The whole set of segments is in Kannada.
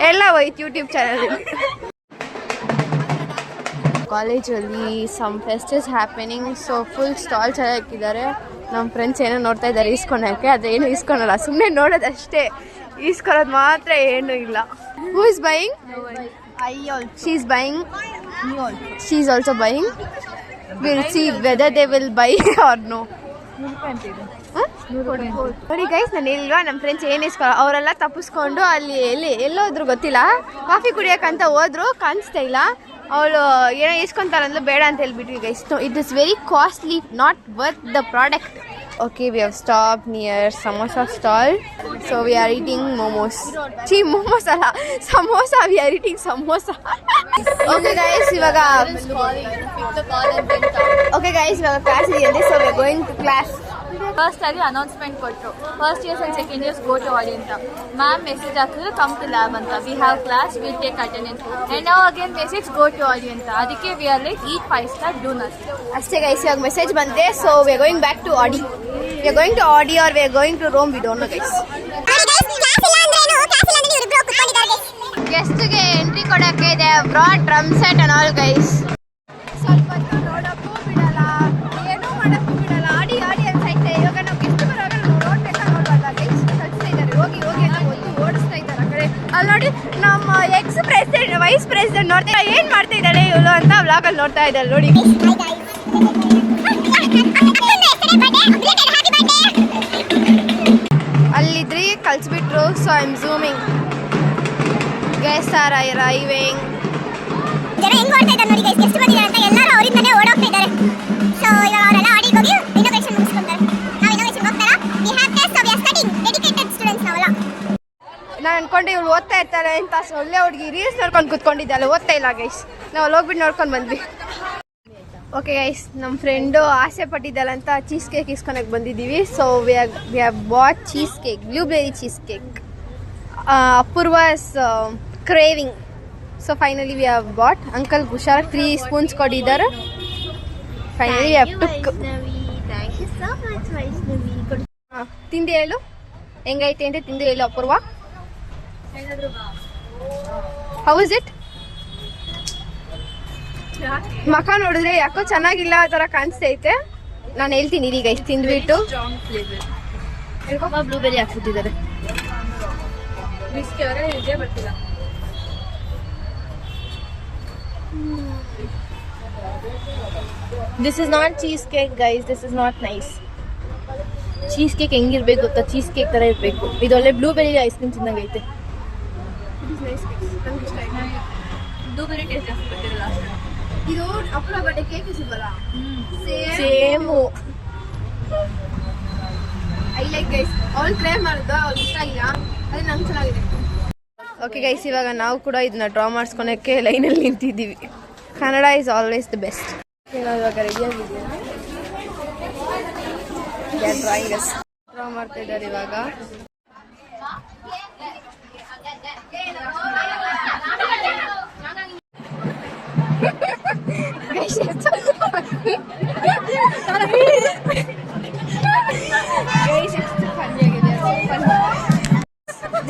ಎಲ್ಲ ಹೋಯ್ತು ಯೂಟ್ಯೂಬ್ ಚಾನಲ್. ಕಾಲೇಜಲ್ಲಿ some fest is happening. So full stalls ಎಲ್ಲ ಹಾಕಿದ್ದಾರೆ. ನಮ್ಮ ಫ್ರೆಂಡ್ಸ್ ಏನೋ ನೋಡ್ತಾ ಇದ್ದಾರೆ ಈಸ್ಕೊಳಕ್ಕೆ. ಅದೇನು ಈಸ್ಕೊಳಲ್ಲ, ಸುಮ್ಮನೆ ನೋಡೋದಷ್ಟೇ, ಈಸ್ಕೊಳ್ಳೋದು ಮಾತ್ರ ಏನೂ ಇಲ್ಲ. Who is buying? She is buying. She is also buying. Will see whether they will buy or no. ನೋಡಿ ಗೈಸ್, ನಾನು ಇಲ್ವಾ, ನಮ್ಮ ಫ್ರೆಂಡ್ಸ್ ಏನು ಇಸ್ಕೊಳ್ಳೋ ಅವರೆಲ್ಲ ತಪ್ಪಿಸ್ಕೊಂಡು ಅಲ್ಲಿ ಎಲ್ಲೋದ್ರು ಗೊತ್ತಿಲ್ಲ, ಕಾಫಿ ಕುಡಿಯೋಕ್ಕಂತ ಹೋದ್ರು, ಕಾಣಿಸ್ತಾ ಇಲ್ಲ. ಅವಳು ಏನೋ ಇಸ್ಕೊಂತಾರಂದ್ಲು, ಬೇಡ ಅಂತ ಹೇಳ್ಬಿಟ್ವಿ guys. It is very costly, not worth the product. Okay, we have stopped near samosa stall. So we are eating momos. Chee, momos alla. Samosa, we are eating samosa. Okay guys, ivaga class ideyante. So we are going to class. First ಅಲ್ಲಿ ಅನೌನ್ಸ್ಮೆಂಟ್ ಕೊಟ್ಟರು, first years and second years go to audi ಅಂತ. ಮ್ಯಾಮ್ ಮೆಸೇಜ್ ಹಾಕಿದ್ರೆ ಕಮ್ ಟು ಲ್ಯಾಬ್ ಅಂತ, we have class, will take attendance. And ನಾವು again message go to audi ಅಂತ. ಅದಕ್ಕೆ we are like eat 5 star, do nothing. ಅಷ್ಟೇ ಗೈಸ್, ಇವಾಗ ಮೆಸೇಜ್ ಬಂದಿದೆ. So we are going back to audi. We are going to Audi or we are going to Rome, we don't know guys. Guest ಗೆ ಎಂಟ್ರಿ ಕೊಡಕ್ಕೆ they have brought drum set and all guys. ಸ್ವಲ್ಪ ನೋಡಕ್ಕೂ ಬಿಡಲ್ಲ, ಏನೂ ಮಾಡಕ್ಕೂ ಬಿಡಲ್ಲ, ಆಡಿ ಅಂತ ಐತೆ. ಇವಾಗ ನಾವು ಗೆಸ್ಟ್ ಬರುವಾಗ ನಾವು ನೋಡ್ಬೇಕಾ ನೋಡ್ಬಾರ್ದ ಗೈಸ್? ಕಳಿಸ್ತಾ ಇದ್ದಾರೆ, ಹೋಗಿ ಅಂತ ಒಂದು ಓಡಿಸ್ತಾ ಇದ್ದಾರೆ ಆ ಕಡೆ. ಅಲ್ಲಿ ನೋಡಿ ನಮ್ಮ ಎಕ್ಸ್ ಪ್ರೆಸಿಡೆಂಟ್, ವೈಸ್ ಪ್ರೆಸಿಡೆಂಟ್ ನೋಡ್ತಾ ಏನ್ ಮಾಡ್ತಾ ಇದ್ದಾಳೆ ಇವಳು ಅಂತ ವ್ಲಾಗಲ್ಲಿ ನೋಡ್ತಾ ಇದ್ದಾರೆ ನೋಡಿ. ಅಲ್ಲಿದ್ರಿ ಕಳ್ಸಿಬಿಟ್ರು. So I am zooming. Guest are arriving. ಜನ ಹೆಂಗ್ ಓಡ್ತಾ ಇದ್ದಾರೆ ನೋಡಿ ಗೈಸ್, ಗೆಸ್ಟ್ ಬಂದಿದ್ದಾರೆ ಅಂತ ಎಲ್ಲರೂ ಅವರಿಂದನೇ ಓಡೋಗ್ತಾ ಇದ್ದಾರೆ. ಸೊ ಇವಾಗ ಅವರೆಲ್ಲ ಆಡಿಗೆ ಹೋಗಿ ಇನೋವೇಷನ್ ಮುಗಿಸ್ಕೊಂತಾರೆ. ನಾವು ಇನೋವೇಷನ್ ಹೋಗ್ತಾರಾ, we have test, so we are studying, dedicated students ನಾವೆಲ್ಲ. ನಾನು ಅನ್ಕೊಂಡೆ ಇವಳು ಓದ್ತಾ ಇರ್ತಾರೆ ಅಂತ. ಒಳ್ಳೆ ಹುಡುಗಿ ರೀಲ್ಸ್ ನೋಡ್ಕೊಂಡು ಕುತ್ಕೊಂಡಿದ್ದಾಳೆ, ಓದ್ತಾ ಇಲ್ಲ ಗೈಸ್. ನಾವು ಅಲ್ಲಿ ಹೋಗ್ಬಿಟ್ಟು ನೋಡ್ಕೊಂಡು ಬಂದ್ವಿ. ಓಕೆ ಗೈಸ್, ನಮ್ಮ ಫ್ರೆಂಡು ಆಸೆ ಪಟ್ಟಿದ್ದಾಳಂತ ಚೀಸ್ ಕೇಕ್ ಇಸ್ಕೊಳಕ್ಕೆ ಬಂದಿದ್ದೀವಿ. So we have bought cheese cake, blueberry cheese cake. Apoorva's craving. So finally we have bought. Uncle ಹುಷಾರ್ 3 spoons ಕೊಟ್ಟಿದ್ದಾರೆ. Finally have took. ತಿಂದು ಹೇಳು ಹೆಂಗೈತೆ ಅಂತ, ತಿಂದು ಹೇಳು ಅಪೂರ್ವ. How is it? ಮಖ ನೋಡಿದ್ರೆ ಯಾಕೋ ಚೆನ್ನಾಗಿಲ್ಲ ಆ ಥರ ಕಾಣಿಸ್ತೈತೆ. ನಾನು ಹೇಳ್ತೀನಿ ಈಗ ಇಷ್ಟು ತಿಂದ್ಬಿಟ್ಟು. ಬ್ಲೂಬೆರಿ ಹಾಕ್ಬಿಟ್ಟಿದ್ದಾರೆ. This is not cheese cake guys, this is not nice. Cheese cake ಹೆಂಗಿರ್ಬೇಕು ಗೊತ್ತಾ? ಚೀಸ್ ಕೇಕ್ ಥರ ಇರಬೇಕು. ಇದೊಳ್ಳೆ ಬ್ಲೂಬೆರಿ ಐಸ್ ಕ್ರೀಮ್ ತಿನ್ನಂಗೈತೆ. ಬ್ಲೂಬೆರಿ ಟೇಸ್ಟ್ ಜಾಸ್ತಿ ಬರ್ತಿರಲ್ಲ. ಇದು ಅಪೂರ್ವ ಬಟ್ಟೆ ಕೇಕ್ ಸಿಗಲ್ಲ. ಸೇಮು. I like guys. ಅವಳು ಟ್ರೈ ಮಾಡಿದ್ದು, ಅವ್ಳು ಇಷ್ಟ ಇಲ್ಲ, ಅದು ನಂಗೆ ಚೆನ್ನಾಗಿದೆ. ಓಕೆ ಗೈಸ್, ಇವಾಗ ನಾವು ಕೂಡ ಇದನ್ನ ಡ್ರಾ ಮಾಡಿಸ್ಕೊಳಕ್ಕೆ ಲೈನಲ್ಲಿ ನಿಂತಿದ್ದೀವಿ. Kannada is always the best. ನಾವು ಇವಾಗ ರೆಡಿಯಾಗಿದ್ದೀವಿ. ಡ್ರಾ ಮಾಡ್ತಾ ಇದ್ದಾರೆ ಇವಾಗ.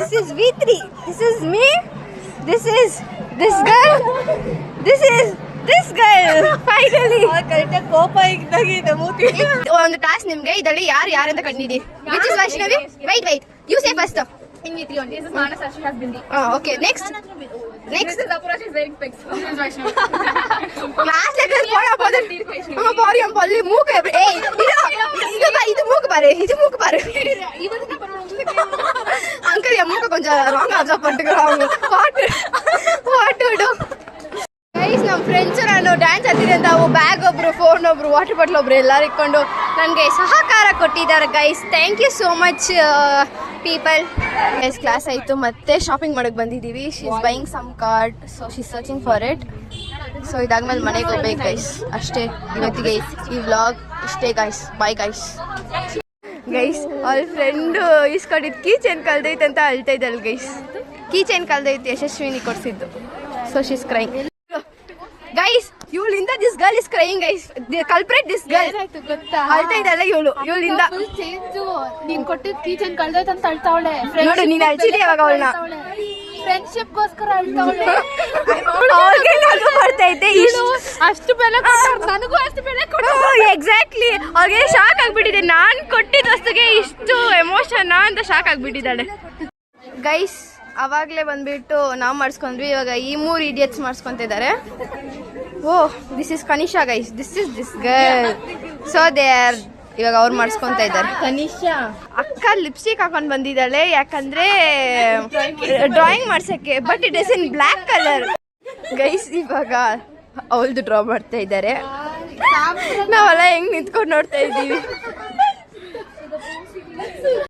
This is V3. This is me. This is this girl. This is this girl. Finally. ಕರೆಕ್ಟಾಗಿ ಕೋಪ ಇದ್ದಾಗಿದೆ ಮೂತಿ. ಒಂದು ಟಾಸ್ಕ್ ನಿಮ್ಗೆ. ಇದರಲ್ಲಿ ಯಾರು ಅಂತ ಕಂಡಿಡಿ. Which is Vaishnavi? Wait. You say first. In V3 only. This is Manas, she has Bindi. Okay. Next. This is Apura, she's wearing specs. This is Vaishnavi. Class level போடா போடு. நம்ம பாரியம் பல்லு மூக்கு. ஏய் இது மூக்கு பாரு. இது மூக்கு பாரு. ಇವತ್ತು ಬರೋದು ಅಂಕಲ್ ಎ ಮೂಕ ಕೊಂಚ ರಾಂಗ್ ಅಬ್ಸರ್ವ್ பண்ணிக்கிறாங்க. ವಾಟ್ ಡು ಗೈಸ್, ನಮ್ಮ ಫ್ರೆಂಡ್ಸು ನಾನು ಡ್ಯಾನ್ಸ್ ಹತ್ತಿದೆ ಅಂತ ಬ್ಯಾಗ್ ಒಬ್ರು, ಫೋನ್ ಒಬ್ರು, ವಾಟರ್ ಬಾಟ್ಲ್ ಒಬ್ರು ಎಲ್ಲರೂ ಇಟ್ಕೊಂಡು ನನಗೆ ಸಹಕಾರ ಕೊಟ್ಟಿದ್ದಾರೆ guys. Thank you so much people. Guys class ಆಯಿತು, ಮತ್ತೆ ಶಾಪಿಂಗ್ ಮಾಡೋಕ್ಕೆ ಬಂದಿದ್ದೀವಿ. She is buying some card, so she is searching for it. So ಇದಾದ್ಮೇಲೆ ಮನೆಗೆ ಹೋಗ್ಬೇಕು ಗೈಸ್. ಅಷ್ಟೇ ಇವತ್ತಿಗೆ ಈ ವ್ಲಾಗ್ ಇಷ್ಟೇ ಗೈಸ್. Bye guys. ಗೈಸ್ ಅವ್ರ ಫ್ರೆಂಡು ಇಸ್ಕೊಂಡಿದ್ದು ಕೀ ಚೈನ್ ಕಳ್ದೈತೆ ಅಂತ ಅಳ್ತಾ ಇದ್ದಲ್ಲ ಗೈಸ್. ಕೀ ಚೈನ್ ಕಳ್ದೈತೆ, ಯಶಸ್ವಿನಿ ಕೊಡಿಸಿದ್ದು. So she is crying. Guys ಇವಳಿಂದ this girl is crying guys culprit this girl ಏನಾಯ್ತು ಗೊತ್ತಾ ಅಳ್ತಾ ಇದ್ದಲ್ಲ ಇವಳಿಂದ ಚೇಂಜು ನೀನ್ ಕೊಟ್ಟಿದ್ ಕೀಚನ್ ಕಳ್ದೋಯ್ತಂತ ಅಳ್ತಾವಳೆ ನೋಡು ನೀನ್ ಅಳ್ಸಿದ್ದೆ ಅವಾಗ ಅವಳನ್ನ ಫ್ರೆಂಡ್ಶಿಪ್ಗೋಸ್ಕರ ಅಳ್ತಾವಳೆ ಅವ್ರಿಗೆ ನಗು ಬರ್ತೈತೆ ಅಷ್ಟು ಬೆಲೆ ಕೊಟ್ಟವ್ರು ನನಗೂ ಅಷ್ಟು ಬೆಲೆ ಕೊಟ್ಟು ಎಕ್ಸಾಕ್ಟ್ಲಿ ಅವ್ರಿಗೆ ಶಾಕ್ ಆಗ್ಬಿಟ್ಟಿದೆ ನಾನ್ ಕೊಟ್ಟಿದ್ದ ವಸ್ತುಗೆ ಇಷ್ಟು ಎಮೋಷನ್ ಅಂತ ಶಾಕ್ ಆಗ್ಬಿಟ್ಟಿದ್ದಾಳೆ ಗೈಸ್ ಅವಾಗ್ಲೇ ಬಂದ್ಬಿಟ್ಟು ನಾವು ಮಾಡಿಸ್ಕೊಂಡ್ವಿ ಇವಾಗ ಈ 3 ಇಡಿಯಟ್ಸ್ ಮಾಡಿಸ್ಕೊಂತಿದ್ದಾರೆ oh this is Kanisha guys this is this girl so they are ಇವಾಗ ಅವ್ರು ಮಾಡಿಸ್ಕೊಂತ ಇದ್ದಾರೆ ಕನಿಷಾ ಅಕ್ಕ ಲಿಪ್ಸ್ಟಿಕ್ ಹಾಕೊಂಡು ಬಂದಿದ್ದಾಳೆ ಯಾಕಂದ್ರೆ ಡ್ರಾಯಿಂಗ್ ಮಾಡ್ಸಕ್ಕೆ but it is in black colour guys ಇವಾಗ ಅವಳದು ಡ್ರಾ ಮಾಡ್ತಾ ಇದ್ದಾರೆ ನಾವೆಲ್ಲ ಹೆಂಗ್ ನಿಂತ್ಕೊಂಡು ನೋಡ್ತಾ ಇದ್ದೀವಿ